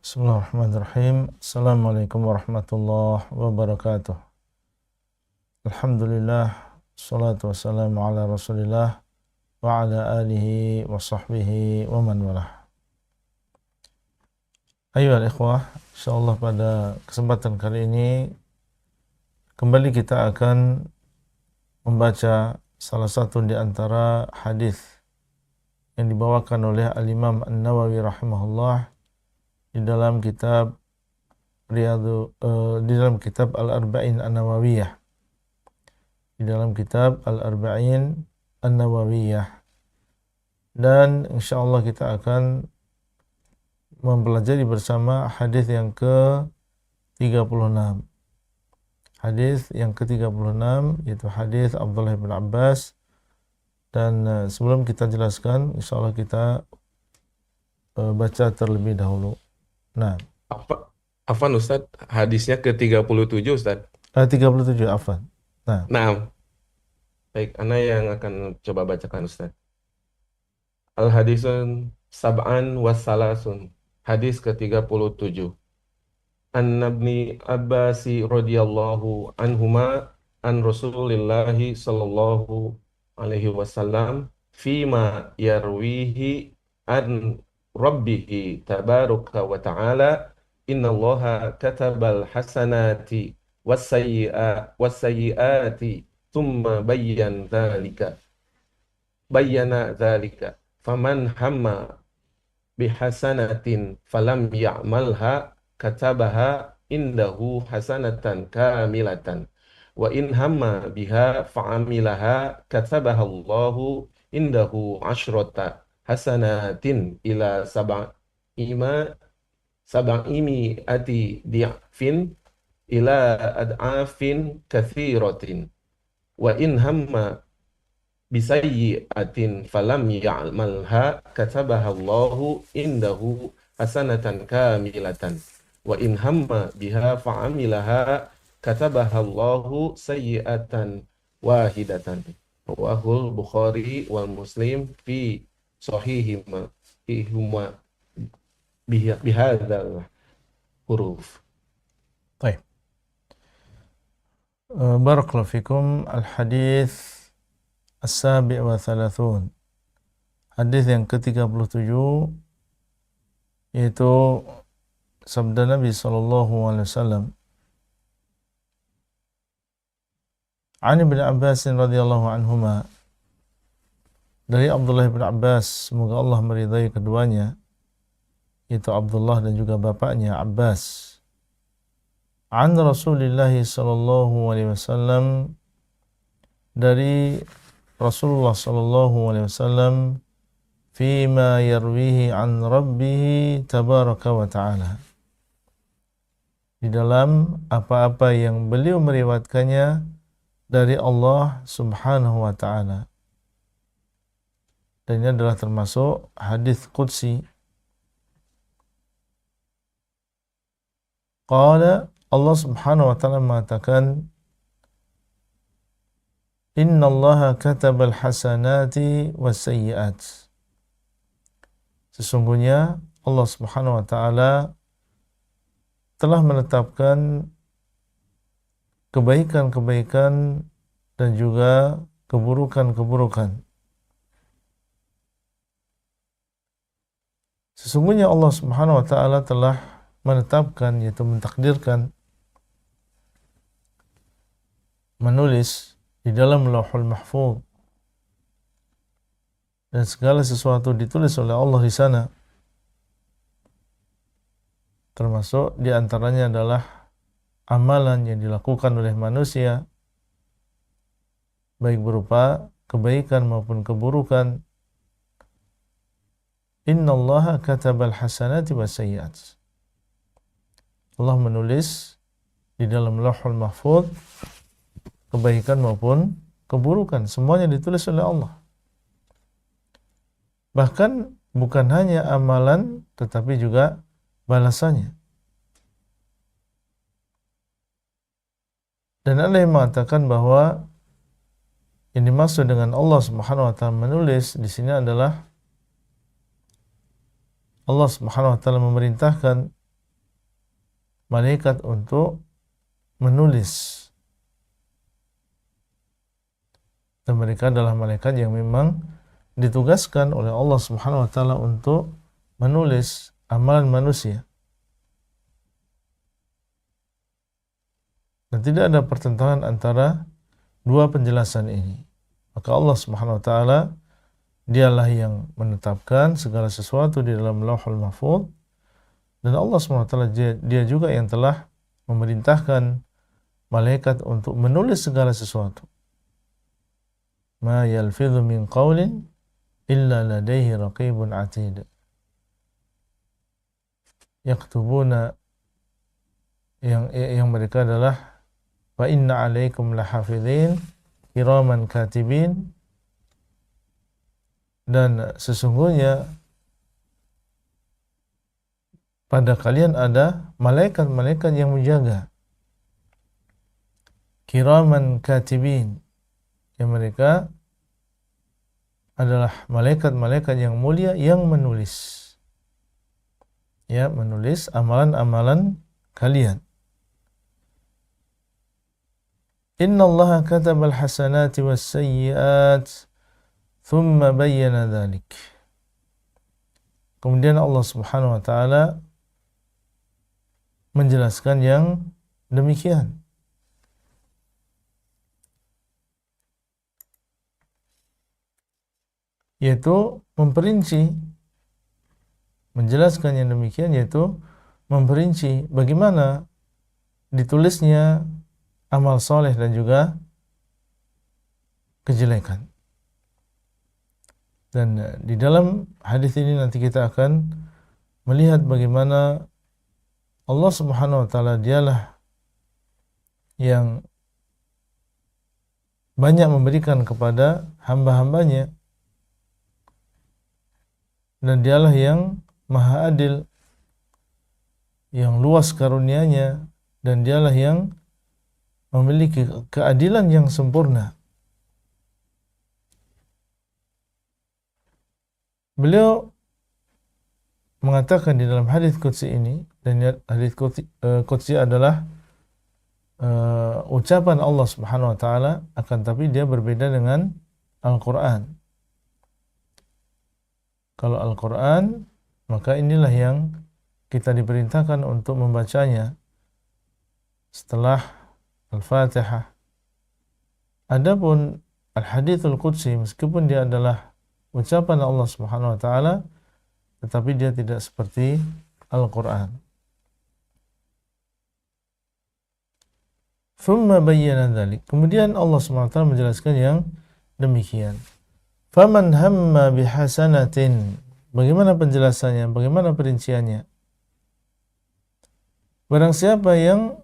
Bismillahirrahmanirrahim. Assalamualaikum warahmatullahi wabarakatuh. Alhamdulillah, salatu wassalamu ala rasulillah wa ala alihi wa sahbihi wa man walah. Ayyuhal ikhwah, insyaallah pada kesempatan kali ini kembali kita akan membaca salah satu di antara hadis yang dibawakan oleh Al-Imam An-Nawawi rahimahullah di dalam kitab di dalam kitab Al-Arba'in An-Nawawiyah. Di dalam kitab Al-Arba'in An-Nawawiyah. Dan insyaallah kita akan mempelajari bersama hadis yang ke-36. Hadis yang ke-36 yaitu hadis Abdullah bin Abbas. Dan sebelum kita jelaskan, insyaallah kita baca terlebih dahulu. Nah, Afan Ustadz, hadisnya ke-37 Ustadz. 37 afan. Nah, baik, ana yang akan coba bacakan Ustadz. Al-hadisun sab'an wassalasun. Hadis ke-37. An-Nabni Abbasi radhiyallahu anhuma an Rasulillahi sallallahu alaihi wasallam fima yarwihi an Rabbihi tabaraka wa ta'ala innallaha katabal hasanati wasayyi'ati thumma bayyana dzalika faman hamma bihasanatin falam ya'malha katabaha indahu hasanatan kamilatan wa in hamma biha fa'amilaha katabaha Allahu indahu asyrata hasanatin ila sab'imi ati di'fin ila ad'afin katsiratin wa in hamma bisayyi'atin falam ya'malha katabaha Allahu indahu hasanatan kamilatan wa in hamma biha fa'amilaha katabaha Allahu sayyi'atan wahidatan. Rawahul Bukhari wal Muslim fi sahihima bihadzal huruf. Baik. Barakallahu fikum. Al-hadis As-Sabi' wa Thalathun. Hadis yang ke-37 yaitu sabda Nabi sallallahu alaihi wasallam. An Ibn Abbas radhiyallahu anhuma, dari Abdullah bin Abbas, semoga Allah meridai keduanya, yaitu Abdullah dan juga bapaknya Abbas. An Rasulillah sallallahu alaihi wasallam, dari Rasulullah sallallahu alaihi wasallam, fima yarwihi an Rabbih tabaraka wa ta'ala, di dalam apa-apa yang beliau meriwayatkannya dari Allah subhanahu wa ta'ala. Dan ini adalah termasuk hadis qudsi. Qala, Allah subhanahu wa ta'ala mengatakan, Inna allaha katabal hasanati wasayyi'at. Sesungguhnya Allah subhanahu wa ta'ala telah menetapkan kebaikan-kebaikan dan juga keburukan-keburukan. Sesungguhnya Allah subhanahu wa ta'ala telah menetapkan, yaitu mentakdirkan, menulis di dalam Lauhul Mahfuz, dan segala sesuatu ditulis oleh Allah di sana, termasuk di antaranya adalah amalan yang dilakukan oleh manusia, baik berupa kebaikan maupun keburukan. Innallaha katabal hasanati wasayyi'at. Allah menulis di dalam Lauhul Mahfuz kebaikan maupun keburukan, semuanya ditulis oleh Allah. Bahkan bukan hanya amalan tetapi juga balasannya. Dan ada yang mengatakan bahwa yang dimaksud dengan Allah Subhanahu wa taala menulis di sini adalah Allah Subhanahu wa taala memerintahkan malaikat untuk menulis. Dan mereka adalah malaikat yang memang ditugaskan oleh Allah Subhanahu wa taala untuk menulis amalan manusia. Dan tidak ada pertentangan antara dua penjelasan ini. Maka Allah Subhanahu wa taala dialah yang menetapkan segala sesuatu di dalam Lauhul Mahfuz, dan Allah Subhanahu wa taala dia juga yang telah memerintahkan malaikat untuk menulis segala sesuatu. Ma yalfidhu min qawlin illa ladaihi raqibun atid. Yaktubuna, yang mereka adalah wa inna alaikum lahafidhin kiraman katibin, dan sesungguhnya pada kalian ada malaikat-malaikat yang menjaga, kiraman katibin, yang mereka adalah malaikat-malaikat yang mulia yang menulis, ya, menulis amalan-amalan kalian. Inna Allah katabal hasanati was sayyiat thumma bayyana dhalik. Kemudian Allah Subhanahu wa taala menjelaskan yang demikian. Yaitu memperinci, menjelaskan yang demikian, yaitu memperinci bagaimana ditulisnya amal soleh dan juga kejelekan. Dan di dalam hadis ini nanti kita akan melihat bagaimana Allah Subhanahu wa taala dialah yang banyak memberikan kepada hamba-hambanya, dan dialah yang maha adil, yang luas karunia-Nya, dan dialah yang memiliki keadilan yang sempurna. Beliau mengatakan di dalam hadis qudsi ini, dan hadis qudsi adalah ucapan Allah Subhanahu wa taala, akan tapi dia berbeda dengan Al-Qur'an. Kalau Al-Qur'an, maka inilah yang kita diperintahkan untuk membacanya setelah Al-Fatihah. Adapun Al-Hadithul Qudsi, meskipun dia adalah ucapan Allah Subhanahu wa taala, tetapi dia tidak seperti Al-Qur'an. Thumma bayyana dzalik. Kemudian Allah Subhanahu wa taala menjelaskan yang demikian. Faman hamma bihasanatin. Bagaimana penjelasannya? Bagaimana perinciannya? Barang siapa yang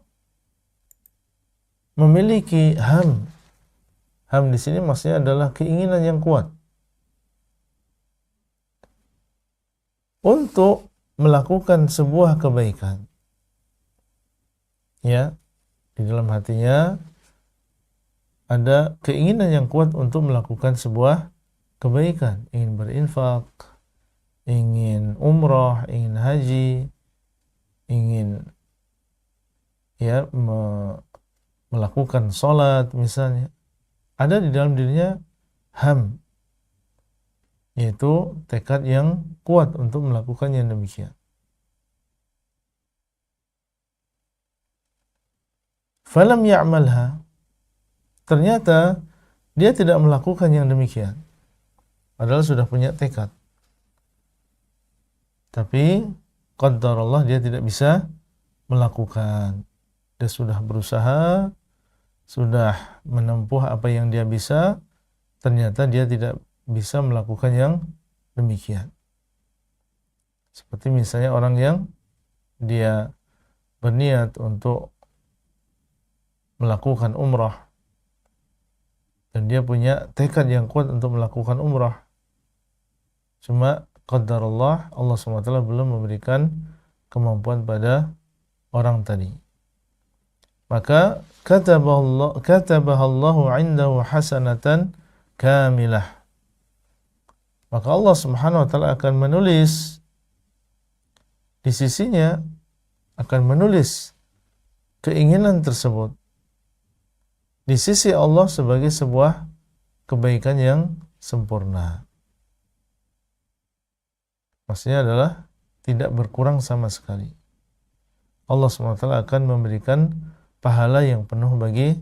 memiliki ham. Ham di sini maksudnya adalah keinginan yang kuat untuk melakukan sebuah kebaikan. Ya, di dalam hatinya ada keinginan yang kuat untuk melakukan sebuah kebaikan, ingin berinfak, ingin umrah, ingin haji, ingin melakukan sholat misalnya, ada di dalam dirinya ham, yaitu tekad yang kuat untuk melakukan yang demikian. Falam ya'malha, ternyata dia tidak melakukan yang demikian, padahal sudah punya tekad. Tapi qadarullah dia tidak bisa melakukan. Dia sudah berusaha, sudah menempuh apa yang dia bisa, ternyata dia tidak bisa melakukan yang demikian. Seperti misalnya orang yang dia berniat untuk melakukan umrah, dan dia punya tekad yang kuat untuk melakukan umrah, cuma qadarullah, Allah SWT belum memberikan kemampuan pada orang tadi. Maka katabahallahu indahu hasanatan kamilah. Maka Allah Subhanahu wa taala akan menulis di sisinya, akan menulis keinginan tersebut di sisi Allah sebagai sebuah kebaikan yang sempurna. Maksudnya adalah tidak berkurang sama sekali. Allah SWT akan memberikan pahala yang penuh bagi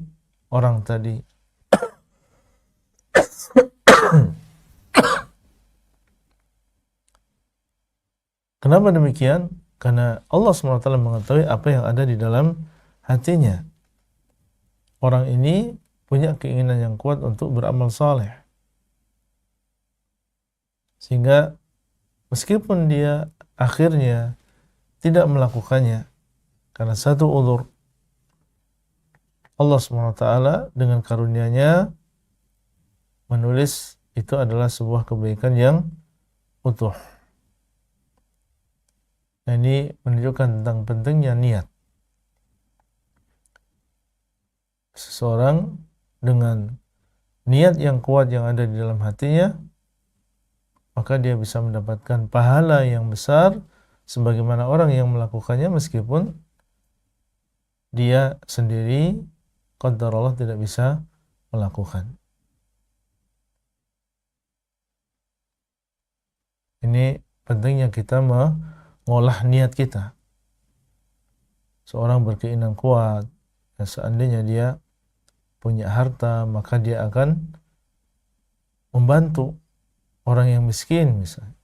orang tadi. Kenapa demikian? Karena Allah SWT mengetahui apa yang ada di dalam hatinya. Orang ini punya keinginan yang kuat untuk beramal saleh. Sehingga meskipun dia akhirnya tidak melakukannya karena satu uzur, Allah SWT dengan karunia-Nya menulis itu adalah sebuah kebaikan yang utuh. Nah, ini menunjukkan tentang pentingnya niat. Seseorang dengan niat yang kuat yang ada di dalam hatinya, maka dia bisa mendapatkan pahala yang besar sebagaimana orang yang melakukannya meskipun dia sendiri qadar Allah tidak bisa melakukan. Ini pentingnya kita mengolah niat kita. Seorang berkeinginan kuat, dan seandainya dia punya harta, maka dia akan membantu orang yang miskin misalnya.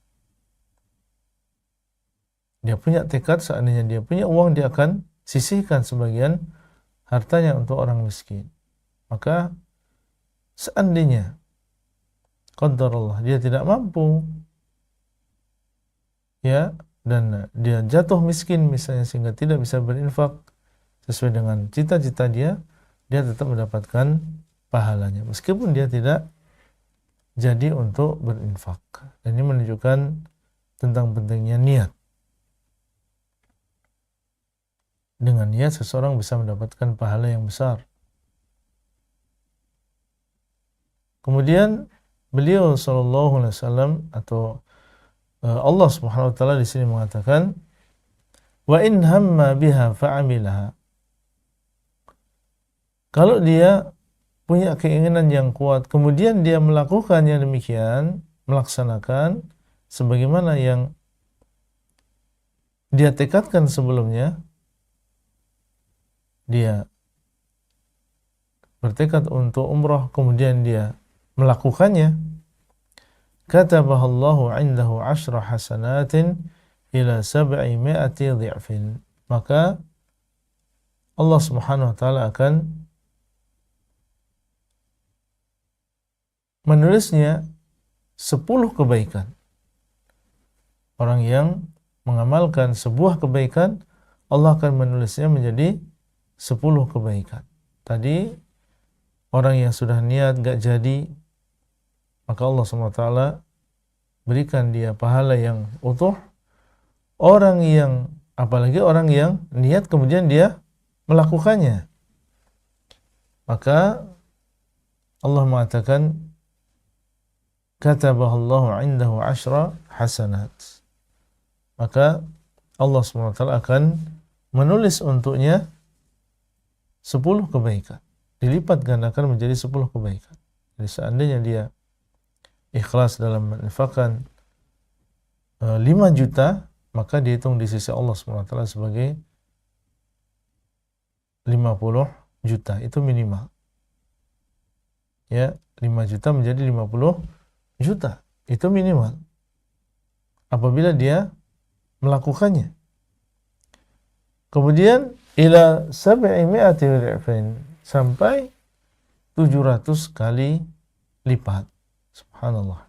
Dia punya tekad, seandainya dia punya uang, dia akan sisihkan sebagian hartanya untuk orang miskin. Maka seandainya qadar Allah dia tidak mampu, ya, dan dia jatuh miskin misalnya sehingga tidak bisa berinfak sesuai dengan cita-cita dia tetap mendapatkan pahalanya meskipun dia tidak jadi untuk berinfak. Dan ini menunjukkan tentang pentingnya niat. Dengan niat seseorang bisa mendapatkan pahala yang besar. Kemudian beliau sallallahu alaihi wasallam atau Allah Subhanahu wa taala di sini mengatakan, wa in hamma biha fa'amilaha. Kalau dia punya keinginan yang kuat, kemudian dia melakukan yang demikian, melaksanakan sebagaimana yang dia tekadkan sebelumnya, dia bertekad untuk umrah, kemudian dia melakukannya, katabahallahu indahu 10 hasanatin ila 700 dhi'fin. Maka Allah Subhanahu wa taala akan menulisnya 10 kebaikan. Orang yang mengamalkan sebuah kebaikan, Allah akan menulisnya menjadi 10 kebaikan. Tadi orang yang sudah niat gak jadi, maka Allah SWT berikan dia pahala yang utuh. Orang yang, apalagi orang yang niat kemudian dia melakukannya, maka Allah mengatakan katabahallahu indahu 10 hasanat. Maka Allah SWT akan menulis untuknya 10 kebaikan, dilipat gandakan menjadi 10 kebaikan. Jadi seandainya dia ikhlas dalam menginfakkan 5 juta, maka dihitung di sisi Allah SWT sebagai 50 juta, itu minimal. Ya, 5 juta menjadi 50 juta, itu minimal. Apabila dia melakukannya. Kemudian ila 700 dhi'fin, sampai 700 kali lipat. Subhanallah.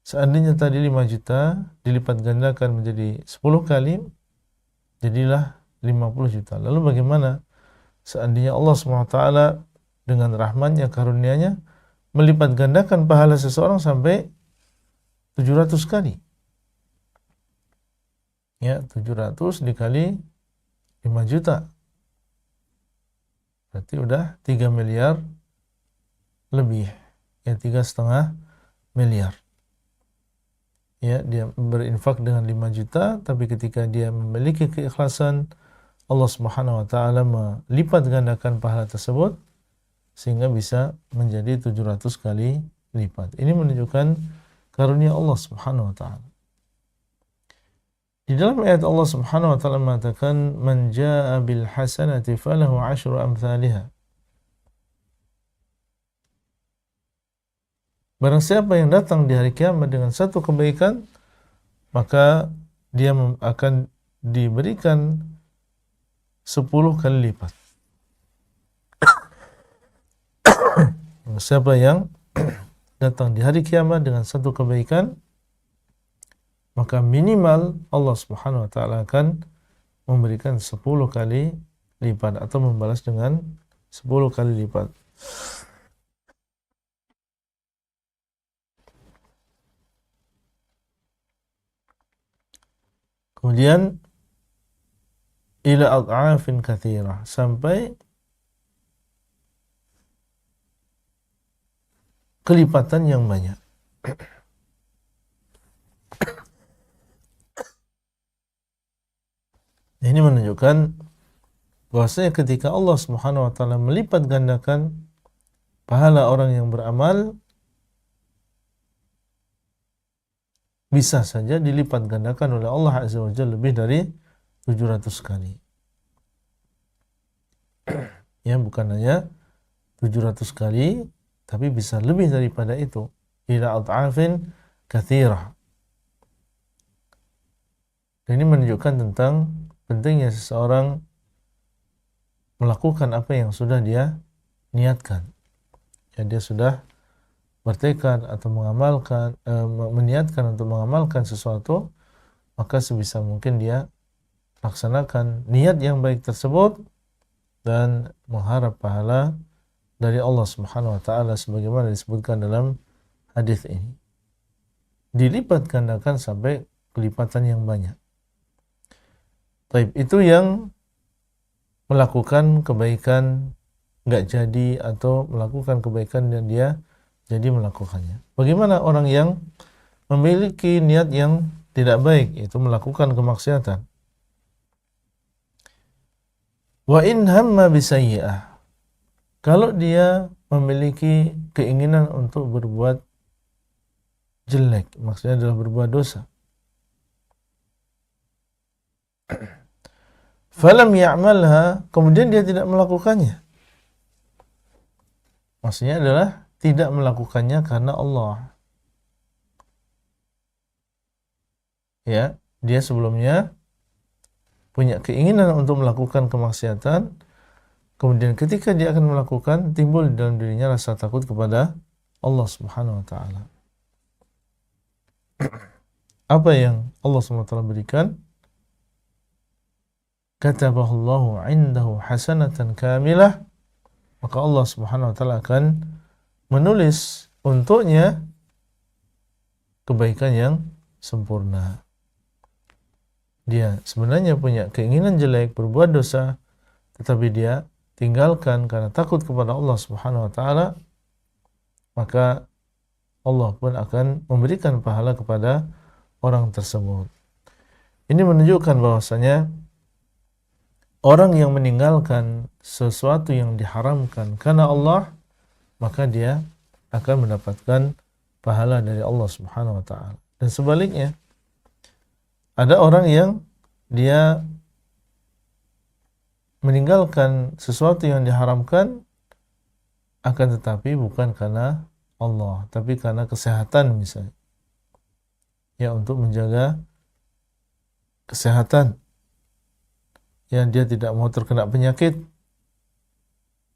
Seandainya tadi 5 juta dilipat gandakan menjadi 10 kali, jadilah 50 juta. Lalu bagaimana seandainya Allah SWT dengan rahmatnya, karunia-Nya melipat gandakan pahala seseorang sampai 700 kali? Ya, 700 dikali 5 juta. Berarti udah 3 miliar lebih. Ya, 3,5 miliar. Ya, dia berinfak dengan 5 juta, tapi ketika dia memiliki keikhlasan, Allah Subhanahu wa taala melipat gandakan pahala tersebut sehingga bisa menjadi 700 kali lipat. Ini menunjukkan karunia Allah Subhanahu wa taala. Di dalam ayat Allah Subhanahu wa taala mengatakan man jaa bil hasanati falahu 'asyru amsalihha. Barang siapa yang datang di hari kiamat dengan satu kebaikan, maka dia akan diberikan 10 kali lipat. Siapa yang datang di hari kiamat dengan satu kebaikan, maka minimal Allah Subhanahu wa taala akan memberikan 10 kali lipat atau membalas dengan 10 kali lipat. Kemudian ila ad'afin katsirah, sampai kelipatan yang banyak. Ini menunjukkan bahwasanya ketika Allah Subhanahu wa taala melipat gandakan pahala orang yang beramal, bisa saja dilipat gandakan oleh Allah Azza wa Jalla lebih dari 700 kali. Ya, bukan hanya 700 kali, tapi bisa lebih daripada itu. Ila ad'afin katsirah. Dan ini menunjukkan tentang pentingnya seseorang melakukan apa yang sudah dia niatkan. Ya, dia sudah bertekad atau mengamalkan, meniatkan untuk mengamalkan sesuatu, maka sebisa mungkin dia laksanakan niat yang baik tersebut dan mengharap pahala dari Allah Subhanahu wa taala sebagaimana disebutkan dalam hadis ini. Dilipat gandakan sampai kelipatan yang banyak. Baik, itu yang melakukan kebaikan nggak jadi atau melakukan kebaikan dan dia jadi melakukannya. Bagaimana orang yang memiliki niat yang tidak baik, yaitu melakukan kemaksiatan? Wa in hamma bisayyi'ah. Kalau dia memiliki keinginan untuk berbuat jelek, maksudnya adalah berbuat dosa. Falam ya'malha, kemudian dia tidak melakukannya. Maksudnya adalah tidak melakukannya karena Allah. Ya, dia sebelumnya punya keinginan untuk melakukan kemaksiatan, kemudian ketika dia akan melakukan, timbul di dalam dirinya rasa takut kepada Allah Subhanahu wa taala. Apa yang Allah Subhanahu wa taala berikan? Katabahullahu 'indahu hasanatan kamilah, maka Allah Subhanahu wa taala akan menulis untuknya kebaikan yang sempurna. Dia sebenarnya punya keinginan jelek, berbuat dosa, tetapi dia tinggalkan karena takut kepada Allah Subhanahu wa taala, maka Allah pun akan memberikan pahala kepada orang tersebut. Ini menunjukkan bahwasanya orang yang meninggalkan sesuatu yang diharamkan karena Allah, maka dia akan mendapatkan pahala dari Allah Subhanahu wa taala. Dan sebaliknya, ada orang yang dia meninggalkan sesuatu yang diharamkan akan tetapi bukan karena Allah, tapi karena kesehatan misalnya. Ya, untuk menjaga kesehatan. Ya, dia tidak mau terkena penyakit.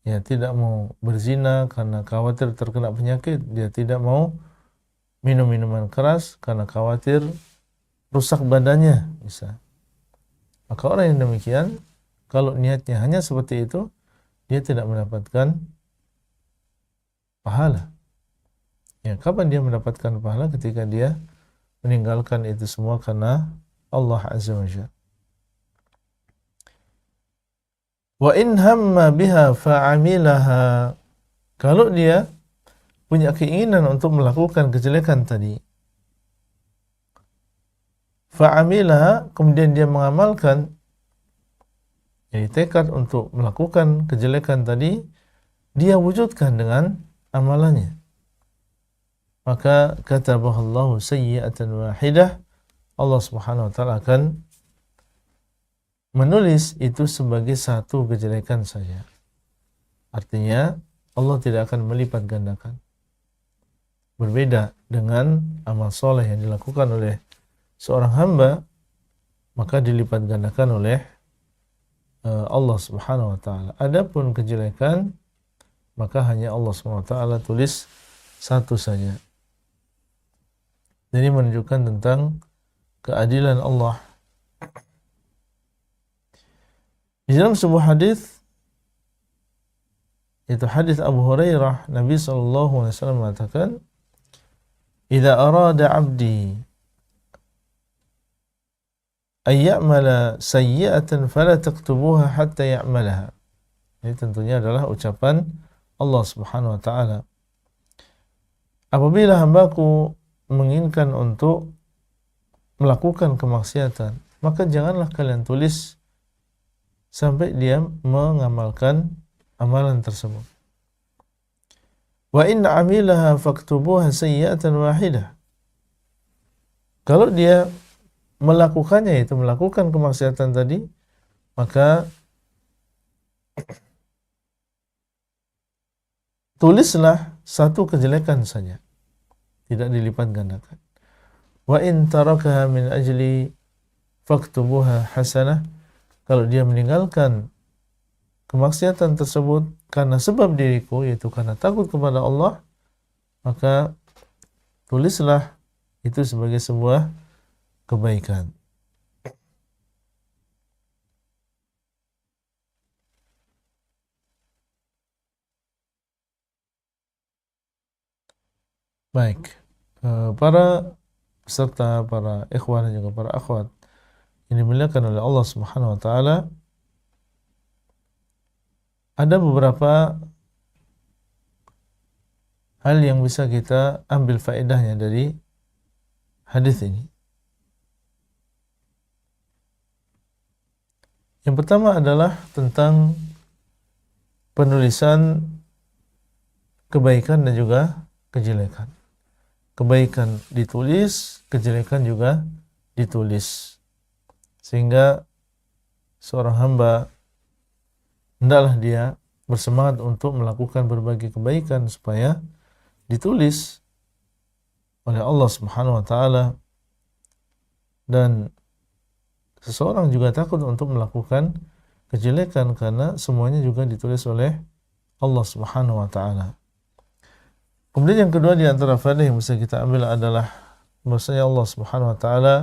Ya, tidak mau berzina karena khawatir terkena penyakit. Dia tidak mau minum minuman keras karena khawatir rusak badannya, bisa. Maka orang yang demikian, kalau niatnya hanya seperti itu, dia tidak mendapatkan pahala. Ya, kapan dia mendapatkan pahala? Ketika dia meninggalkan itu semua karena Allah Azza wa Jalla. Wa in hamma biha fa'amilaha. Kalau dia punya keinginan untuk melakukan kejelekan tadi, fa'amilaha, kemudian dia mengamalkan, Jadi tekad untuk melakukan kejelekan tadi dia wujudkan dengan amalannya. Maka katabahallahu sayyi'atan wahidah, Allah Subhanahu wa taala akan menulis itu sebagai satu kejelekan saja. Artinya Allah tidak akan melipat gandakan. Berbeda dengan amal soleh yang dilakukan oleh seorang hamba, maka dilipat gandakan oleh Allah Subhanahu wa taala. Adapun kejelekan, maka hanya Allah Subhanahu wa taala tulis satu saja. Jadi menunjukkan tentang keadilan Allah. Di dalam sebuah hadis, itu hadis Abu Hurairah, Nabi sallallahu alaihi wasallam mengatakan, "Idza arada 'abdi ay ya'mala sayyi'atan fala taktubuha hatta ya'malaha." Ini tentunya adalah ucapan Allah Subhanahu wa taala. Apabila hambaku menginginkan untuk melakukan kemaksiatan, maka janganlah kalian tulis sampai dia mengamalkan amalan tersebut. Wa in 'amilaha faktubuha sayyi'atan wahidah. Kalau dia melakukannya, itu melakukan kemaksiatan tadi, maka tulislah satu kejelekan saja, tidak dilipat gandakan. Wa in tarakaha min ajli faktubuha hasanah. Kalau dia meninggalkan kemaksiatan tersebut karena sebab diriku, yaitu karena takut kepada Allah, maka tulislah itu sebagai sebuah kebaikan. Baik, para peserta, para ikhwan dan juga para akhwat yang dimuliakan oleh Allah Subhanahu wa taala, ada beberapa hal yang bisa kita ambil faedahnya dari hadis ini. Yang pertama adalah tentang penulisan kebaikan dan juga kejelekan. Kebaikan ditulis, kejelekan juga ditulis. Sehingga seorang hamba hendaklah dia bersemangat untuk melakukan berbagai kebaikan supaya ditulis oleh Allah Subhanahu wa taala, dan seseorang juga takut untuk melakukan kejelekan karena semuanya juga ditulis oleh Allah Subhanahu wa taala. Kemudian yang kedua di antara faedah yang bisa kita ambil adalah bahwasanya Allah Subhanahu wa taala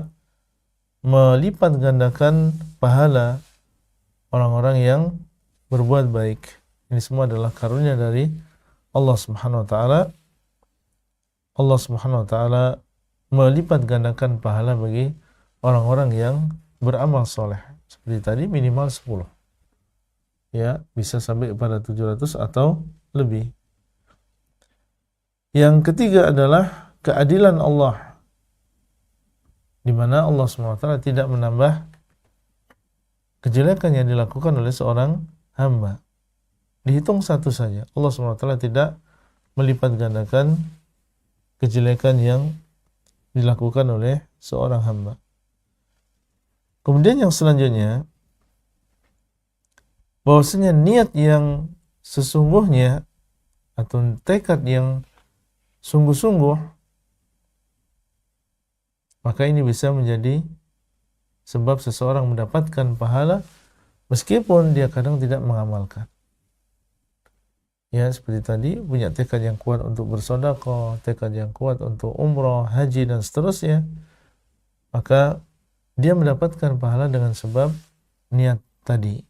melipat gandakan pahala orang-orang yang berbuat baik. Ini semua adalah karunia dari Allah Subhanahu wa taala. Allah Subhanahu wa taala melipat gandakan pahala bagi orang-orang yang beramal soleh. Seperti tadi minimal 10. Ya, bisa sampai pada 700 atau lebih. Yang ketiga adalah keadilan Allah, di mana Allah SWT tidak menambah kejelekan yang dilakukan oleh seorang hamba. Dihitung satu saja. Allah SWT tidak melipat gandakan kejelekan yang dilakukan oleh seorang hamba. Kemudian yang selanjutnya, bahwasanya niat yang sesungguhnya atau tekad yang sungguh-sungguh, maka ini bisa menjadi sebab seseorang mendapatkan pahala meskipun dia kadang tidak mengamalkan. Ya, seperti tadi, punya tekad yang kuat untuk bersedekah, tekad yang kuat untuk umrah, haji dan seterusnya, maka dia mendapatkan pahala dengan sebab niat tadi.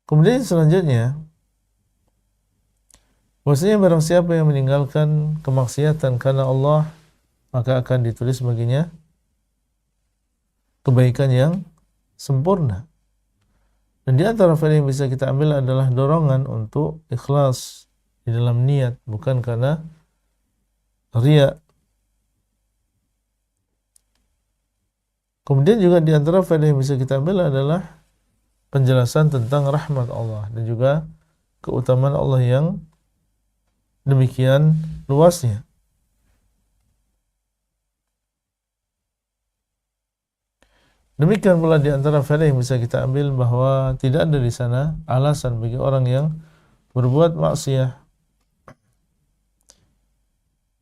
Kemudian selanjutnya, bahwasanya barang siapa yang meninggalkan kemaksiatan karena Allah, maka akan ditulis baginya kebaikan yang sempurna. Dan di antara faedah yang bisa kita ambil adalah dorongan untuk ikhlas di dalam niat, bukan karena riya. Kemudian juga di antara faedah yang bisa kita ambil adalah penjelasan tentang rahmat Allah dan juga keutamaan Allah yang demikian luasnya. Demikian pula di antara faedah yang bisa kita ambil bahwa tidak ada di sana alasan bagi orang yang berbuat maksiat.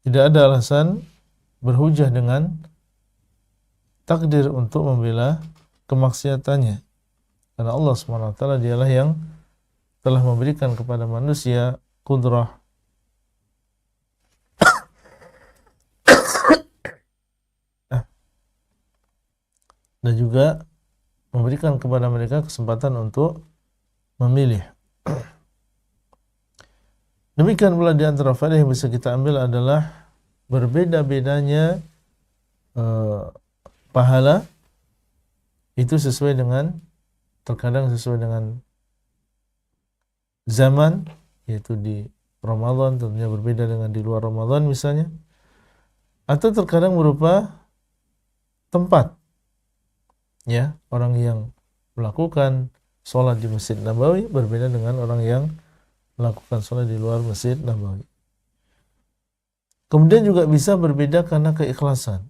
Tidak ada alasan berhujah dengan takdir untuk membela kemaksiatannya. Karena Allah SWT dialah yang telah memberikan kepada manusia kudrah dan juga memberikan kepada mereka kesempatan untuk memilih. Demikian pula di antara faedah yang bisa kita ambil adalah berbeda-bedanya pahala itu sesuai dengan, terkadang sesuai dengan zaman, yaitu di Ramadan tentunya berbeda dengan di luar Ramadan misalnya, atau terkadang berupa tempat. Ya, orang yang melakukan sholat di Masjid Nabawi berbeda dengan orang yang melakukan sholat di luar Masjid Nabawi. Kemudian juga bisa berbeda karena keikhlasan.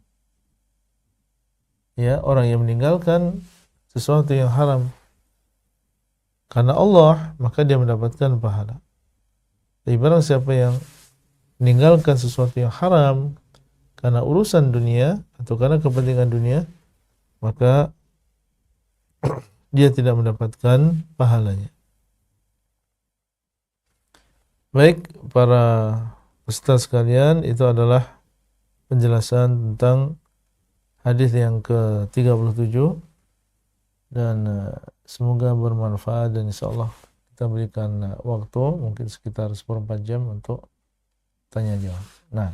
Ya, orang yang meninggalkan sesuatu yang haram karena Allah, maka dia mendapatkan pahala. Tapi barang siapa yang meninggalkan sesuatu yang haram karena urusan dunia atau karena kepentingan dunia, maka dia tidak mendapatkan pahalanya. Baik, para ustaz sekalian, itu adalah penjelasan tentang hadis yang ke-37 dan semoga bermanfaat dan insyaallah kita berikan waktu mungkin sekitar 1/4 jam untuk tanya jawab. Nah,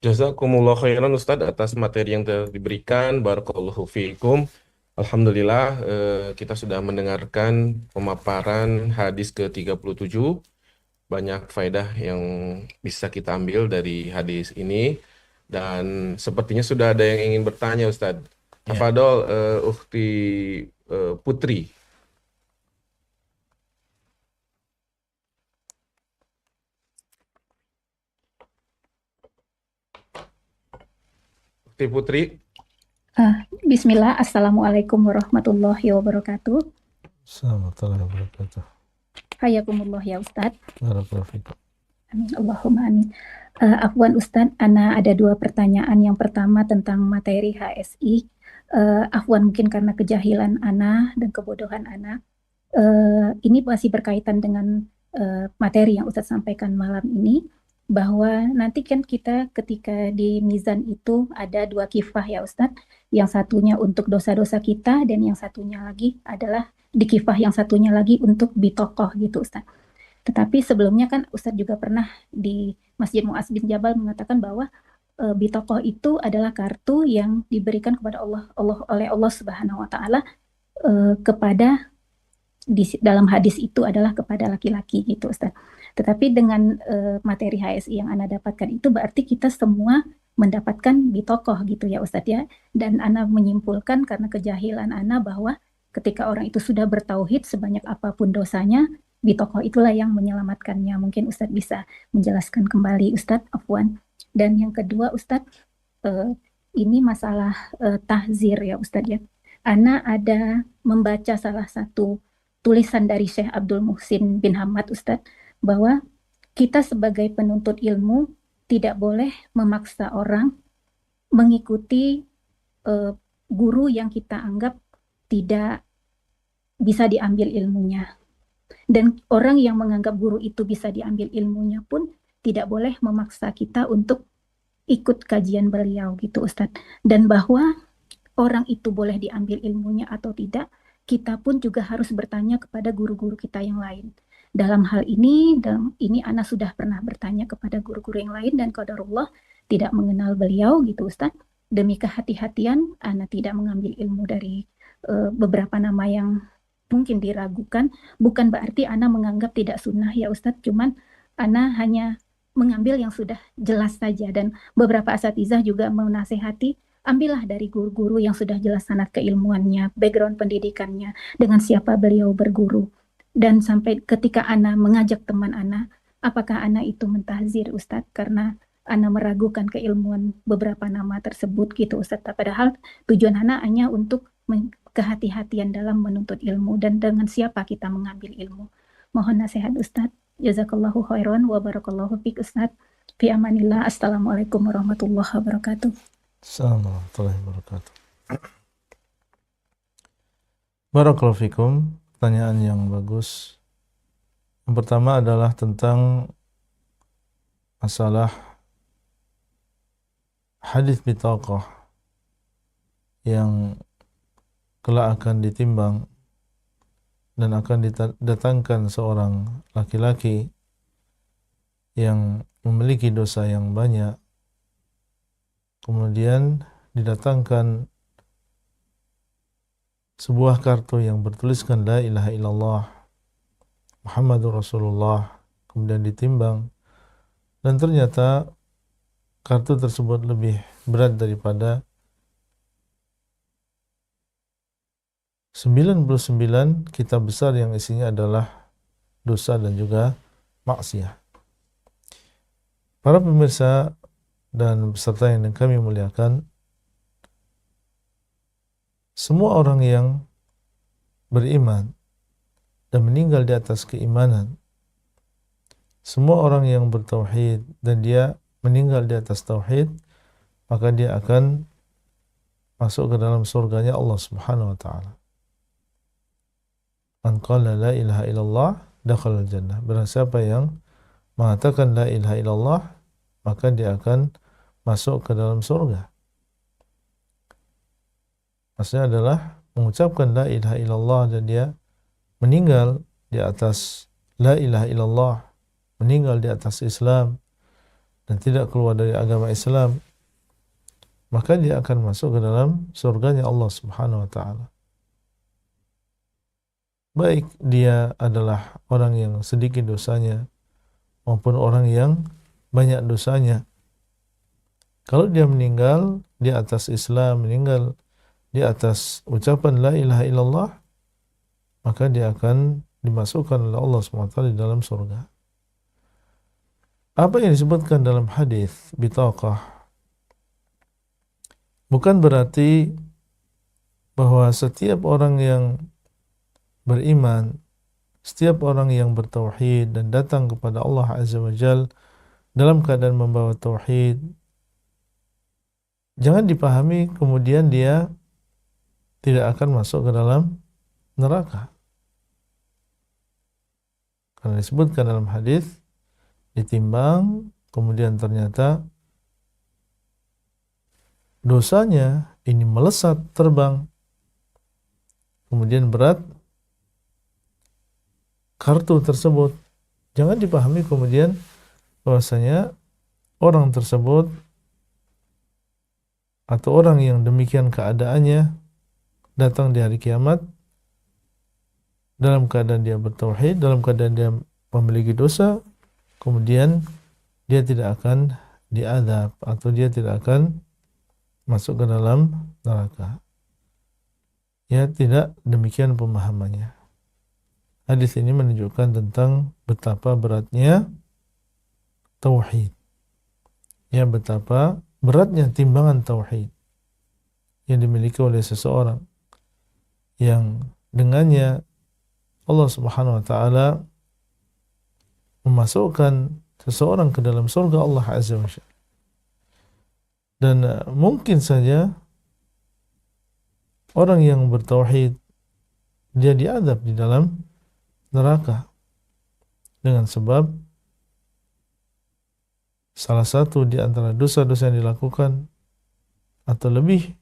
Jazakumullah khairan Ustadz atas materi yang telah diberikan. Barakallahu fiikum. Alhamdulillah kita sudah mendengarkan pemaparan hadis ke-37. Banyak faedah yang bisa kita ambil dari hadis ini. Dan sepertinya sudah ada yang ingin bertanya Ustadz. Ya. Tafadhol Ukhti Putri. Ukhti Putri. Bismillah, Assalamualaikum warahmatullahi wabarakatuh. Assalamualaikum warahmatullahi wabarakatuh. Hayakumullah ya Ustadz. Barakallahu fikum. Amin, Allahumma amin. Afwan Ustadz, Ana ada 2 pertanyaan. Yang pertama tentang materi HSI. Afwan mungkin karena kejahilan Ana dan kebodohan Ana. Ini masih berkaitan dengan materi yang Ustadz sampaikan malam ini. Bahwa nanti kan kita ketika di mizan itu ada 2 kifah ya Ustadz. Yang satunya untuk dosa-dosa kita dan yang satunya lagi adalah di kifah yang satunya lagi untuk bitokoh gitu Ustadz. Tetapi sebelumnya kan Ustadz juga pernah di Masjid Mu'adz bin Jabal mengatakan bahwa bitokoh itu adalah kartu yang diberikan kepada oleh Allah Subhanahu wa taala kepada dalam hadis itu adalah kepada laki-laki gitu Ustadz. Tetapi dengan materi HSI yang Ana dapatkan itu berarti kita semua mendapatkan bitokoh gitu ya Ustadz ya. Dan Ana menyimpulkan karena kejahilan Ana bahwa ketika orang itu sudah bertauhid sebanyak apapun dosanya, bitokoh itulah yang menyelamatkannya. Mungkin Ustadz bisa menjelaskan kembali Ustadz, afwan. Dan yang kedua Ustadz, ini masalah tahzir ya Ustadz ya. Ana ada membaca salah satu tulisan dari Syekh Abdul Muhsin bin Hamad Ustadz, bahwa kita sebagai penuntut ilmu tidak boleh memaksa orang mengikuti guru yang kita anggap tidak bisa diambil ilmunya. Dan orang yang menganggap guru itu bisa diambil ilmunya pun tidak boleh memaksa kita untuk ikut kajian beliau gitu Ustadz. Dan bahwa orang itu boleh diambil ilmunya atau tidak, kita pun juga harus bertanya kepada guru-guru kita yang lain. Dalam hal ini Ana sudah pernah bertanya kepada guru-guru yang lain dan qadarullah tidak mengenal beliau gitu Ustadz. Demi kehati-hatian Ana tidak mengambil ilmu dari beberapa nama yang mungkin diragukan. Bukan berarti Ana menganggap tidak sunnah ya Ustadz, cuman Ana hanya mengambil yang sudah jelas saja. Dan beberapa asatizah juga menasehati ambillah dari guru-guru yang sudah jelas sanad keilmuannya, background pendidikannya, dengan siapa beliau berguru. Dan sampai ketika Ana mengajak teman Ana, apakah Ana itu mentahzir Ustadz karena Ana meragukan keilmuan beberapa nama tersebut gitu Ustadz. Padahal tujuan Ana hanya untuk kehati-hatian dalam menuntut ilmu dan dengan siapa kita mengambil ilmu. Mohon nasihat Ustadz. Jazakallahu khairan wa barakallahu fiik Ustadz. Fi amanillah. Assalamualaikum warahmatullahi wabarakatuh. Assalamualaikum warahmatullahi wabarakatuh. Barakallahu fikum. Pertanyaan yang bagus. Yang pertama adalah tentang masalah hadis bitaqah yang kelak akan ditimbang dan akan didatangkan seorang laki-laki yang memiliki dosa yang banyak, kemudian didatangkan sebuah kartu yang bertuliskan la ilaha illallah Muhammadur Rasulullah, kemudian ditimbang dan ternyata kartu tersebut lebih berat daripada 99 kitab besar yang isinya adalah dosa dan juga maksiat. Para pemirsa dan peserta yang kami muliakan, semua orang yang beriman dan meninggal di atas keimanan, semua orang yang bertauhid dan dia meninggal di atas tauhid, maka dia akan masuk ke dalam surganya Allah Subhanahu wa taala. Man qala la ilaha illallah dakhala al-jannah. Barang siapa yang mengatakan la ilaha illallah, maka dia akan masuk ke dalam surga. Maksudnya adalah mengucapkan la ilaha illallah dan dia meninggal di atas la ilaha illallah, meninggal di atas Islam dan tidak keluar dari agama Islam, maka dia akan masuk ke dalam surganya Allah Subhanahu wa taala. Baik dia adalah orang yang sedikit dosanya maupun orang yang banyak dosanya. Kalau dia meninggal di atas Islam, meninggal di atas ucapan la ilaha illallah, maka dia akan dimasukkan oleh Allah SWT di dalam surga. Apa yang disebutkan dalam hadis bitaqah bukan berarti bahwa setiap orang yang beriman, setiap orang yang bertauhid dan datang kepada Allah Azza wa Jal dalam keadaan membawa tauhid, jangan dipahami kemudian dia tidak akan masuk ke dalam neraka. Karena disebutkan dalam hadis ditimbang, kemudian ternyata dosanya ini melesat terbang, kemudian berat kartu tersebut. Jangan dipahami kemudian bahwasanya orang tersebut atau orang yang demikian keadaannya datang di hari kiamat dalam keadaan dia bertauhid, dalam keadaan dia memiliki dosa, kemudian dia tidak akan diazab atau dia tidak akan masuk ke dalam neraka. Ya, tidak demikian pemahamannya. Hadis ini menunjukkan tentang betapa beratnya tauhid. Ya, betapa beratnya timbangan tauhid yang dimiliki oleh seseorang yang dengannya Allah Subhanahu wa taala memasukkan seseorang ke dalam surga Allah Azza wa Jalla. Dan mungkin saja orang yang bertauhid dia diazab di dalam neraka dengan sebab salah satu di antara dosa-dosa yang dilakukan atau lebih,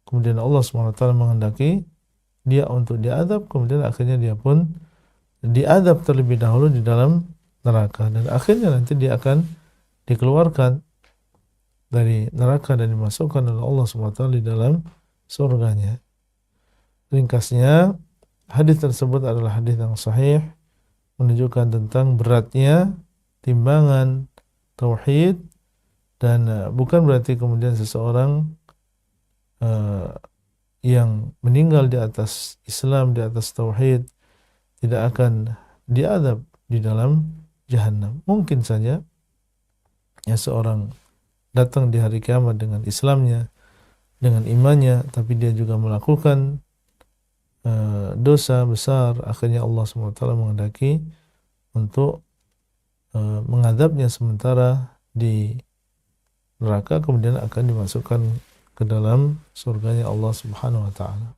kemudian Allah SWT menghendaki dia untuk diazab, kemudian akhirnya dia pun diazab terlebih dahulu di dalam neraka dan akhirnya nanti dia akan dikeluarkan dari neraka dan dimasukkan oleh Allah SWT di dalam surganya. Ringkasnya, hadis tersebut adalah hadis yang sahih, menunjukkan tentang beratnya timbangan tauhid Dan bukan berarti kemudian seseorang yang meninggal di atas Islam, di atas tauhid, tidak akan diazab di dalam jahanam. Mungkin saja ya seorang datang di hari kiamat dengan Islamnya, dengan imannya, tapi dia juga melakukan dosa besar, akhirnya Allah SWT menghendaki untuk mengadabnya sementara di neraka, kemudian akan dimasukkan ke dalam surganya Allah Subhanahu wa taala.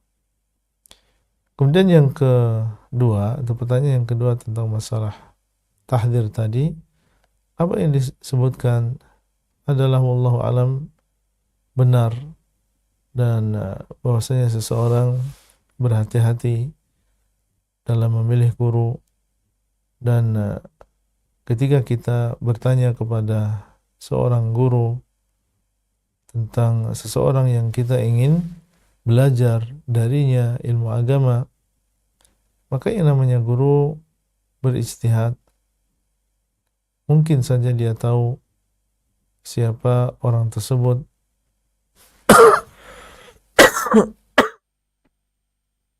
Kemudian yang kedua, atau pertanyaan yang kedua tentang masalah tahdzir tadi, apa yang disebutkan adalah wallahu alam benar, dan bahwasanya seseorang berhati-hati dalam memilih guru, dan ketika kita bertanya kepada seorang guru tentang seseorang yang kita ingin belajar darinya ilmu agama, maka yang namanya guru berijtihad. Mungkin saja dia tahu siapa orang tersebut,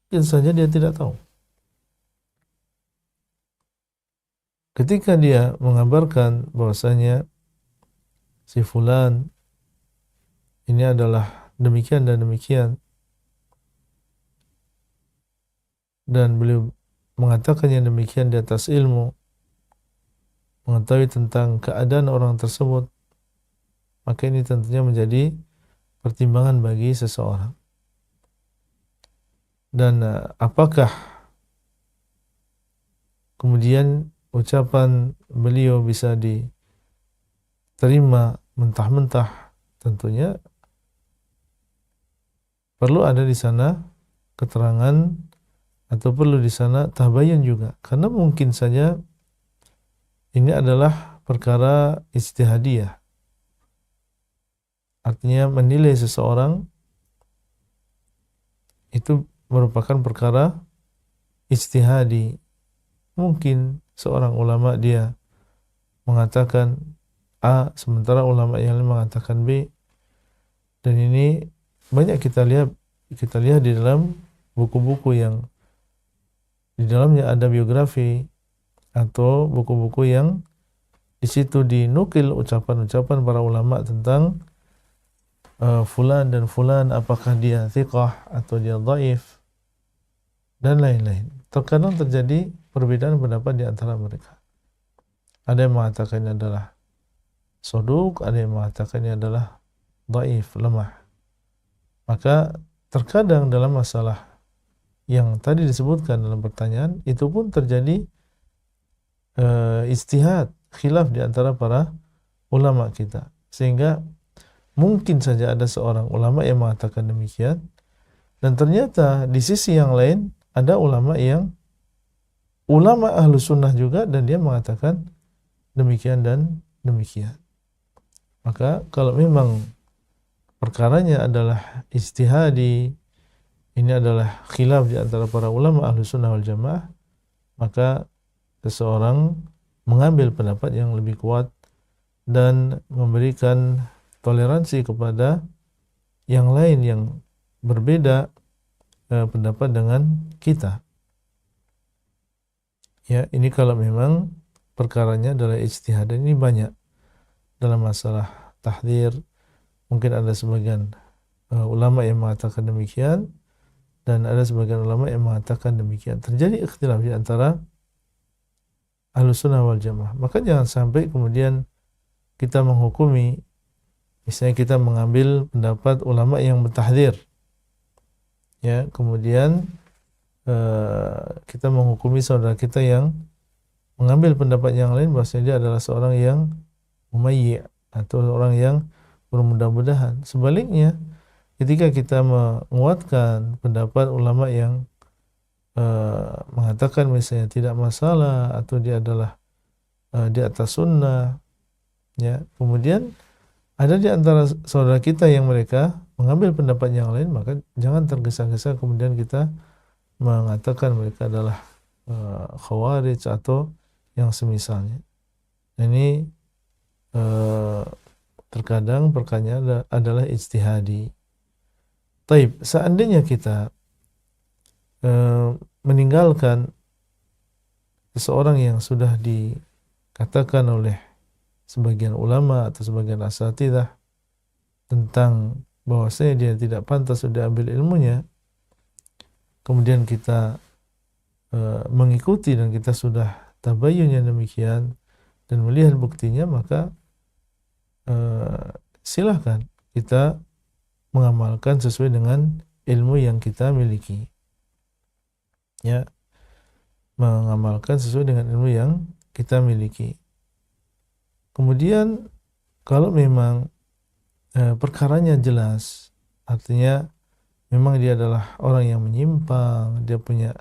mungkin saja dia tidak tahu. Ketika dia mengabarkan bahwasanya si fulan ini adalah demikian dan demikian, dan beliau mengatakan yang demikian di atas ilmu, mengetahui tentang keadaan orang tersebut, maka ini tentunya menjadi pertimbangan bagi seseorang. Dan apakah kemudian ucapan beliau bisa diterima mentah-mentah? Tentunya perlu ada di sana keterangan, atau perlu di sana tabayun juga, karena mungkin saja ini adalah perkara ijtihadiyah, artinya menilai seseorang itu merupakan perkara ijtihadi. Mungkin seorang ulama dia mengatakan A, sementara ulama yang lain mengatakan B, dan ini banyak kita lihat di dalam buku-buku yang di dalamnya ada biografi, atau buku-buku yang di situ dinukil ucapan-ucapan para ulama tentang fulan dan fulan, apakah dia thiqah atau dia dhaif, dan lain-lain. Terkadang terjadi perbedaan pendapat di antara mereka. Ada yang mengatakan ini adalah soduk, ada yang mengatakan ini adalah dhaif, lemah. Maka terkadang dalam masalah yang tadi disebutkan dalam pertanyaan, itu pun terjadi ijtihad, khilaf di antara para ulama kita, sehingga mungkin saja ada seorang ulama yang mengatakan demikian, dan ternyata di sisi yang lain ada ulama ahlu sunnah juga, dan dia mengatakan demikian dan demikian. Maka kalau memang perkaranya adalah ijtihadi, ini adalah khilaf di antara para ulama ahlu sunnah wal jamaah, maka seseorang mengambil pendapat yang lebih kuat dan memberikan toleransi kepada yang lain yang berbeda pendapat dengan kita. Ya, ini kalau memang perkaranya adalah ijtihad, dan ini banyak dalam masalah tahdzir. Mungkin ada sebagian ulama yang mengatakan demikian, dan ada sebagian ulama yang mengatakan demikian. Terjadi ikhtilaf di antara Ahlus Sunnah wal Jamaah. Maka jangan sampai kemudian kita menghukumi, misalnya kita mengambil pendapat ulama yang mentahdzir, ya, kemudian kita menghukumi saudara kita yang mengambil pendapat yang lain bahwasanya dia adalah seorang yang mumayyi', atau orang yang bermudah-mudahan. Sebaliknya, ketika kita menguatkan pendapat ulama yang mengatakan misalnya tidak masalah, atau dia adalah di atas sunnah, ya, kemudian ada di antara saudara kita yang mereka mengambil pendapat yang lain, maka jangan tergesa-gesa kemudian kita mengatakan mereka adalah khawarij atau yang semisalnya. Ini terkadang perkara adalah ijtihadi. Taib, seandainya kita meninggalkan seseorang yang sudah dikatakan oleh sebagian ulama atau sebagian asatidzah tentang bahwasanya dia tidak pantas sudah ambil ilmunya, kemudian kita mengikuti dan kita sudah tabayyunnya demikian dan melihat buktinya, maka silahkan kita mengamalkan sesuai dengan ilmu yang kita miliki, ya, mengamalkan sesuai dengan ilmu yang kita miliki. Kemudian kalau memang perkaranya jelas, artinya memang dia adalah orang yang menyimpang, dia punya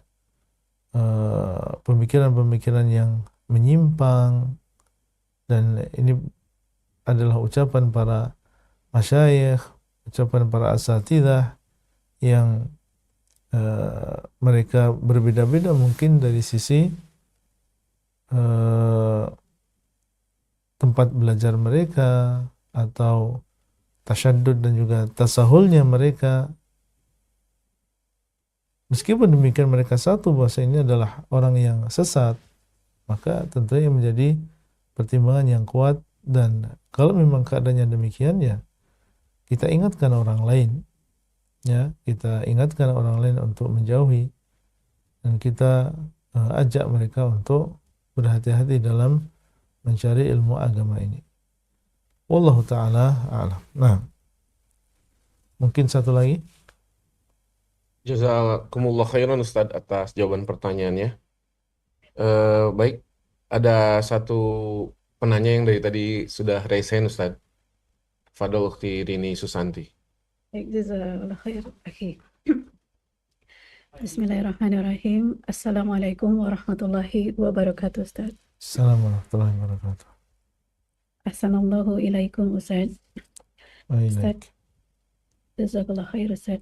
pemikiran-pemikiran yang menyimpang, dan ini adalah ucapan para masyayikh, ucapan para asatidzah yang mereka berbeda-beda mungkin dari sisi tempat belajar mereka atau tasyaddud dan juga tasahulnya mereka. Meskipun demikian mereka satu bahwa ini adalah orang yang sesat, maka tentunya menjadi pertimbangan yang kuat. Dan kalau memang keadaannya demikian, ya kita ingatkan orang lain, ya kita ingatkan orang lain untuk menjauhi, dan kita ajak mereka untuk berhati-hati dalam mencari ilmu agama ini. Wallahu ta'ala a'lam. Nah, mungkin satu lagi. Jazakumullah khairan Ustadz atas jawaban pertanyaannya. Baik, ada satu penanya yang dari tadi sudah raise hand Ustadz. Fadol Ukhti Rini Susanti. Baik, jazakallah khair. Oke. Bismillahirrahmanirrahim. Assalamualaikum warahmatullahi wabarakatuh, Ustaz. Assalamualaikum warahmatullahi wabarakatuh. Assalamualaikum ilaikum, Ustaz. Baik. Jazakallah khair, Ustaz.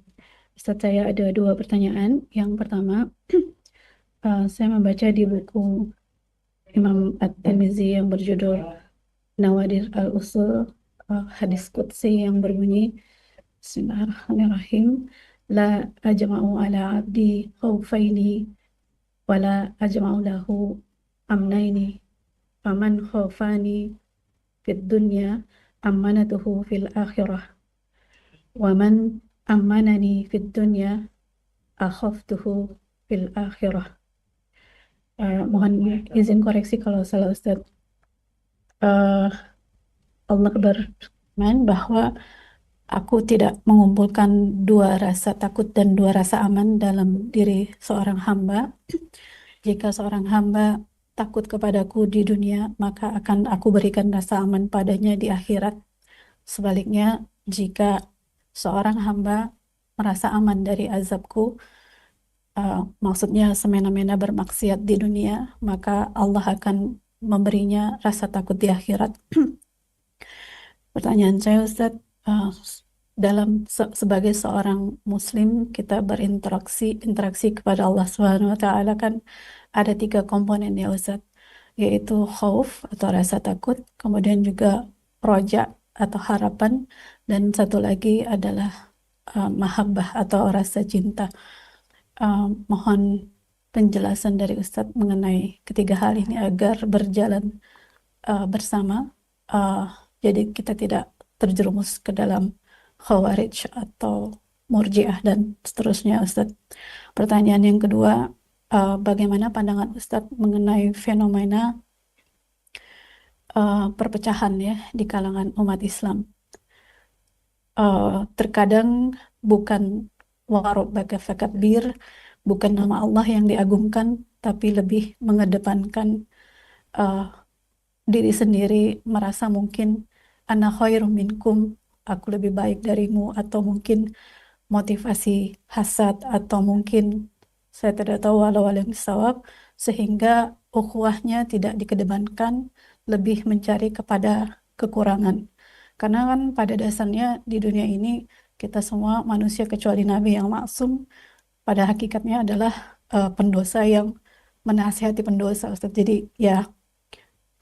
Ustaz, saya ada dua pertanyaan. Yang pertama, saya membaca di buku Imam At-Tirmizi yang berjudul Nawadir Al-Usul, hadis qudsi yang berbunyi Bismillahirrahmanirrahim. La ajma'u ala abdi khawfaini wa la ajma'u lahu amnaini. Faman khawfani fid dunya ammanatuhu fil akhirah. Wa man ammanani fid dunya akhaftuhu fil akhirah. Mohon izin koreksi kalau salah, Ustaz. Allah berfirman bahwa aku tidak mengumpulkan dua rasa takut dan dua rasa aman dalam diri seorang hamba. Jika seorang hamba takut kepadaku di dunia, maka akan aku berikan rasa aman padanya di akhirat. Sebaliknya, jika seorang hamba merasa aman dari azabku, maksudnya semena-mena bermaksiat di dunia, maka Allah akan memberinya rasa takut di akhirat. Pertanyaan saya, Ustadz, sebagai seorang Muslim, kita interaksi kepada Allah Subhanahu Wa Taala kan ada 3 komponen ya, Ustadz, yaitu khauf atau rasa takut, kemudian juga roja atau harapan, dan satu lagi adalah mahabbah atau rasa cinta. Mohon penjelasan dari Ustadz mengenai ketiga hal ini agar berjalan bersama, jadi kita tidak terjerumus ke dalam khawarij atau murjiah dan seterusnya, Ustadz. Pertanyaan yang kedua, bagaimana pandangan Ustadz mengenai fenomena perpecahan ya di kalangan umat Islam? Terkadang bukan warabbaka fakabbir, bukan nama Allah yang diagungkan, tapi lebih mengedepankan diri sendiri, merasa mungkin ana khairum minkum, aku lebih baik darimu, atau mungkin motivasi hasad, atau mungkin saya tidak tahu walau alam bisawab, sehingga ukhuwahnya tidak dikedepankan, lebih mencari kepada kekurangan. Karena kan pada dasarnya di dunia ini kita semua manusia kecuali Nabi yang maksum, pada hakikatnya adalah pendosa yang menasihati pendosa, Ustaz. Jadi ya,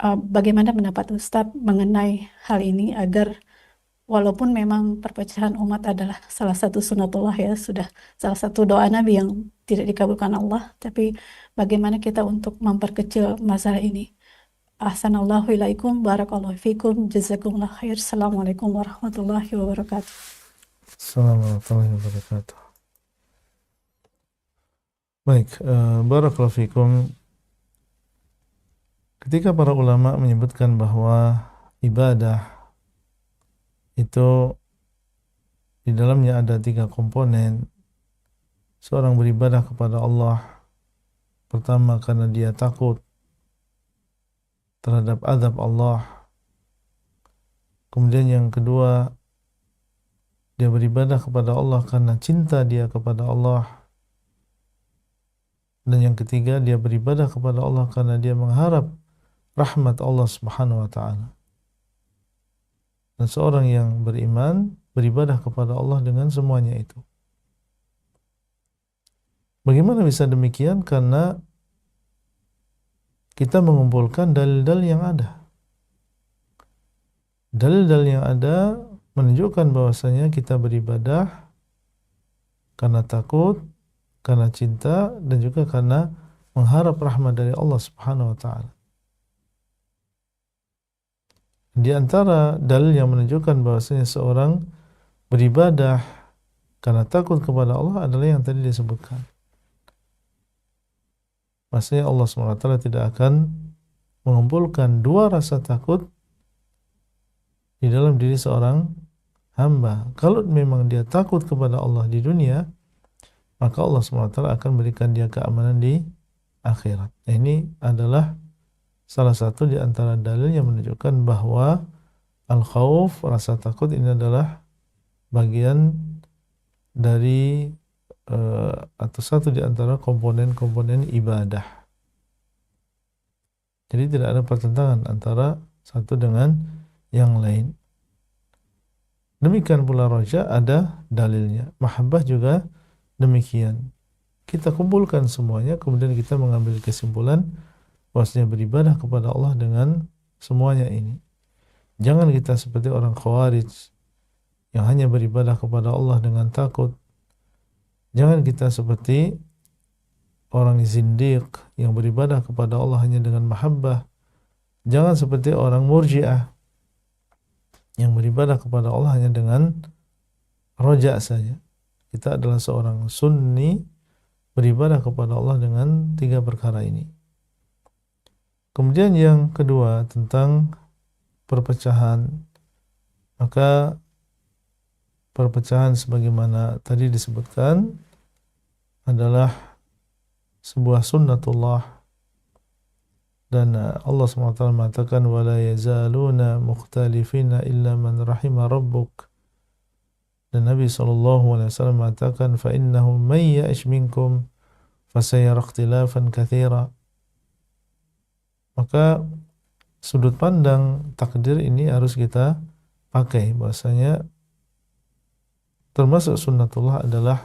bagaimana pendapat Ustadz mengenai hal ini agar walaupun memang perpecahan umat adalah salah satu sunatullah ya, sudah salah satu doa Nabi yang tidak dikabulkan Allah, tapi bagaimana kita untuk memperkecil masalah ini. Ahsanallahu ilaikum, barakallahu fikum, jazakumullah khair. Assalamualaikum warahmatullahi wabarakatuh. Assalamualaikum warahmatullahi wabarakatuh. Baik, barakallahu fikum. Ketika para ulama menyebutkan bahwa ibadah itu di dalamnya ada 3 komponen. Seorang beribadah kepada Allah pertama karena dia takut terhadap azab Allah. Kemudian yang kedua, dia beribadah kepada Allah karena cinta dia kepada Allah. Dan yang ketiga, dia beribadah kepada Allah karena dia mengharap rahmat Allah Subhanahu wa taala. Dan seorang yang beriman beribadah kepada Allah dengan semuanya itu. Bagaimana bisa demikian? Karena kita mengumpulkan dalil-dalil yang ada. Dalil-dalil yang ada menunjukkan bahwasanya kita beribadah karena takut, karena cinta, dan juga karena mengharap rahmat dari Allah Subhanahu wa taala. Di antara dalil yang menunjukkan bahwasanya seorang beribadah karena takut kepada Allah adalah yang tadi disebutkan. Maksudnya Allah SWT tidak akan mengumpulkan 2 rasa takut di dalam diri seorang hamba. Kalau memang dia takut kepada Allah di dunia, maka Allah SWT akan berikan dia keamanan di akhirat. Ini adalah salah satu di antara dalil yang menunjukkan bahwa al-khauf, rasa takut, ini adalah bagian dari atau satu di antara komponen-komponen ibadah. Jadi tidak ada pertentangan antara satu dengan yang lain. Demikian pula roja ada dalilnya. Mahabbah juga demikian. Kita kumpulkan semuanya, kemudian kita mengambil kesimpulan bahwasanya beribadah kepada Allah dengan semuanya ini. Jangan kita seperti orang Khawarij yang hanya beribadah kepada Allah dengan takut. Jangan kita seperti orang Zindiq yang beribadah kepada Allah hanya dengan mahabbah. Jangan seperti orang Murji'ah yang beribadah kepada Allah hanya dengan roja saja. Kita adalah seorang Sunni beribadah kepada Allah dengan 3 perkara ini. Kemudian yang kedua tentang perpecahan, maka perpecahan sebagaimana tadi disebutkan adalah sebuah sunnatullah, dan Allah SWT mengatakan wala yazaluna mukhtalifina illa man rahima rabbuk, dan Nabi SAW mengatakan fa innahu may ya'ish minkum fasayara ikhtilafan katsira. Maka sudut pandang takdir ini harus kita pakai, bahwasanya termasuk sunnatullah adalah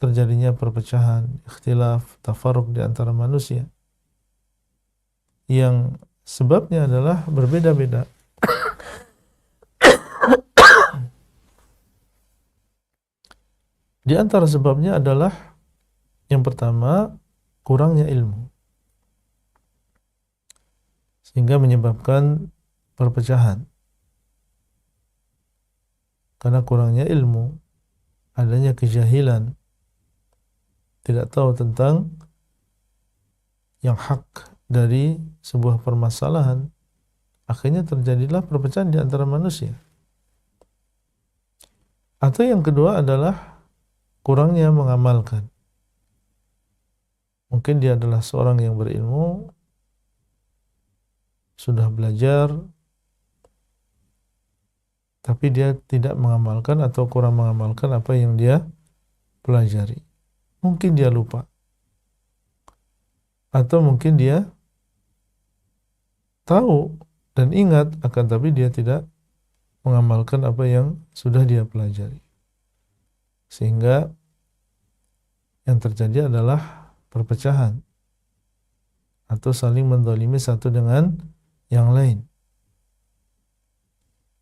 terjadinya perpecahan, ikhtilaf, tafarruq di antara manusia yang sebabnya adalah berbeda-beda. Di antara sebabnya adalah yang pertama, kurangnya ilmu, sehingga menyebabkan perpecahan. Karena kurangnya ilmu, adanya kejahilan, tidak tahu tentang yang hak dari sebuah permasalahan, akhirnya terjadilah perpecahan di antara manusia. Atau yang kedua adalah kurangnya mengamalkan. Mungkin dia adalah seorang yang berilmu, sudah belajar, tapi dia tidak mengamalkan atau kurang mengamalkan apa yang dia pelajari. Mungkin dia lupa, atau mungkin dia tahu dan ingat, akan tapi dia tidak mengamalkan apa yang sudah dia pelajari. Sehingga yang terjadi adalah perpecahan atau saling menzalimi satu dengan yang lain.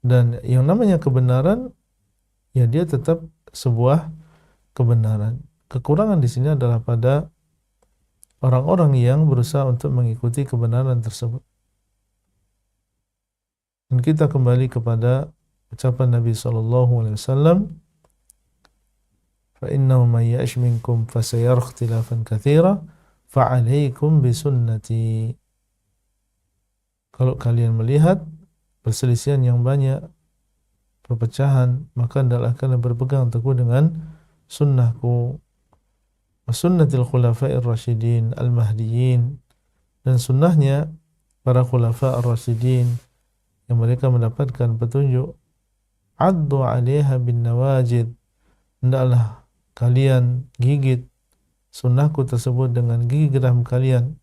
Dan yang namanya kebenaran, ya dia tetap sebuah kebenaran. Kekurangan di sini adalah pada orang-orang yang berusaha untuk mengikuti kebenaran tersebut. Dan kita kembali kepada ucapan Nabi SAW, فَإِنَّهُ مَنْ يَعِشْ مِنْكُمْ فَسَيَرَى اخْتِلَافًا كَثِيرًا فَعَلَيْكُمْ بِسُنَّتِي. Kalau kalian melihat perselisihan yang banyak, perpecahan, maka hendaklah kalian berpegang teguh dengan sunnahku, sunnatil khulafa'ir rasyidin al-mahdiyyin, dan sunnahnya para khulafa ar-rasyidin yang mereka mendapatkan petunjuk. Addu 'alaiha bin nawajid, hendaklah kalian gigit sunnahku tersebut dengan gigi geram kalian.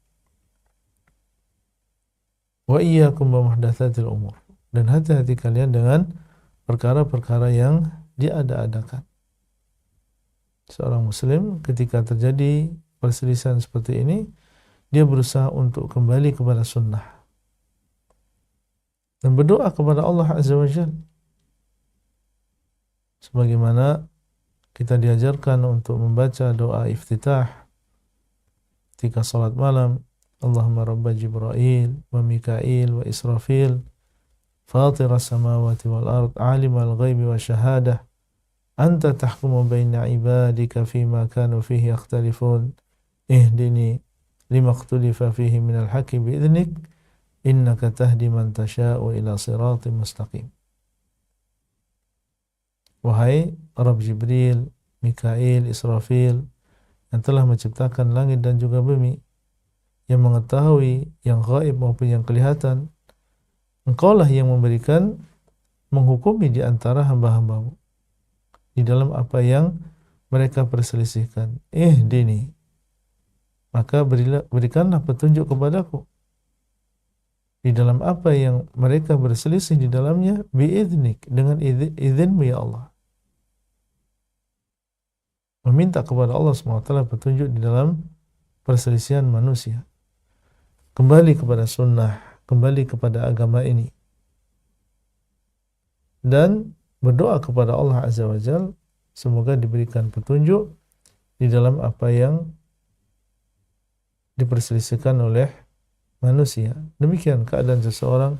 Wa iyyakum wa muhdatsatil umur, dan hati-hati kalian dengan perkara-perkara yang diada-adakan. Seorang muslim ketika terjadi perselisihan seperti ini, dia berusaha untuk kembali kepada sunnah dan berdoa kepada Allah Azza wa Jalla, sebagaimana kita diajarkan untuk membaca doa iftitah ketika salat malam. Allahumma rabba Jibril wa Mikail wa Israfil fatira samawati wal ard alimal ghaibi wa syahadah anta tahkumu baina ibadika fima kanu fihi yakhtalifun ihdini lima ikhtalifa fihi minal haqqi bi'idhnik innaka tahdi man tasha'u ila siratim mustaqim. Wahai Rabb Jibril, Mikail, Israfil yang telah menciptakan langit dan juga bumi, yang mengetahui yang gaib maupun yang kelihatan, Engkaulah yang memberikan, menghukumi di antara hamba-hambamu di dalam apa yang mereka perselisihkan. Ihdini, maka berikanlah petunjuk kepadaku di dalam apa yang mereka berselisih di dalamnya, bi'idhnik, dengan izinmu ya Allah. Meminta kepada Allah SWT petunjuk di dalam perselisihan manusia. Kembali kepada sunnah, kembali kepada agama ini, dan berdoa kepada Allah Azza wa Jalla semoga diberikan petunjuk di dalam apa yang diperselisihkan oleh manusia. Demikian keadaan seseorang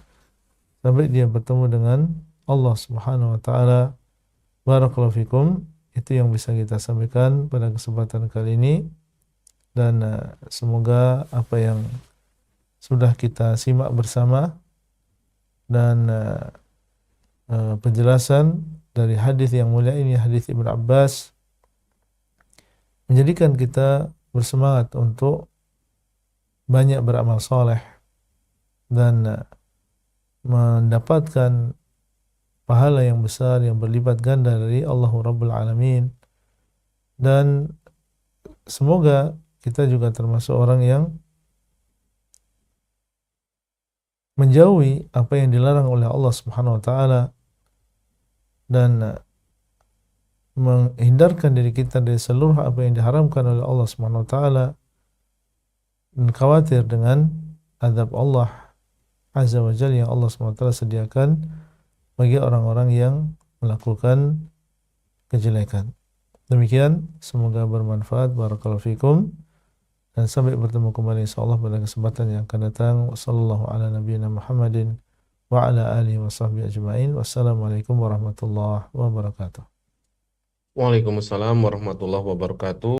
sampai dia bertemu dengan Allah Subhanahu wa taala. Barakallahu fikum. Itu yang bisa kita sampaikan pada kesempatan kali ini, dan semoga apa yang sudah kita simak bersama dan penjelasan dari hadis yang mulia ini, hadis Ibnu Abbas, menjadikan kita bersemangat untuk banyak beramal saleh dan mendapatkan pahala yang besar yang berlipat ganda dari Allah Rabbul Alamin. Dan semoga kita juga termasuk orang yang menjauhi apa yang dilarang oleh Allah Subhanahu wa taala dan menghindarkan diri kita dari seluruh apa yang diharamkan oleh Allah Subhanahu wa taala, dan khawatir dengan azab Allah Azza wa Jalla yang Allah Subhanahu wa taala sediakan bagi orang-orang yang melakukan kejelekan. Demikian, semoga bermanfaat. Barakallahu fikum. Dan sampai bertemu kembali insyaallah pada kesempatan yang akan datang. Wassallallahu ala nabiyyina Muhammadin wa ala alihi wa sahbihi ajma'in. Wassalamualaikum warahmatullahi wabarakatuh. Waalaikumsalam warahmatullahi wabarakatuh.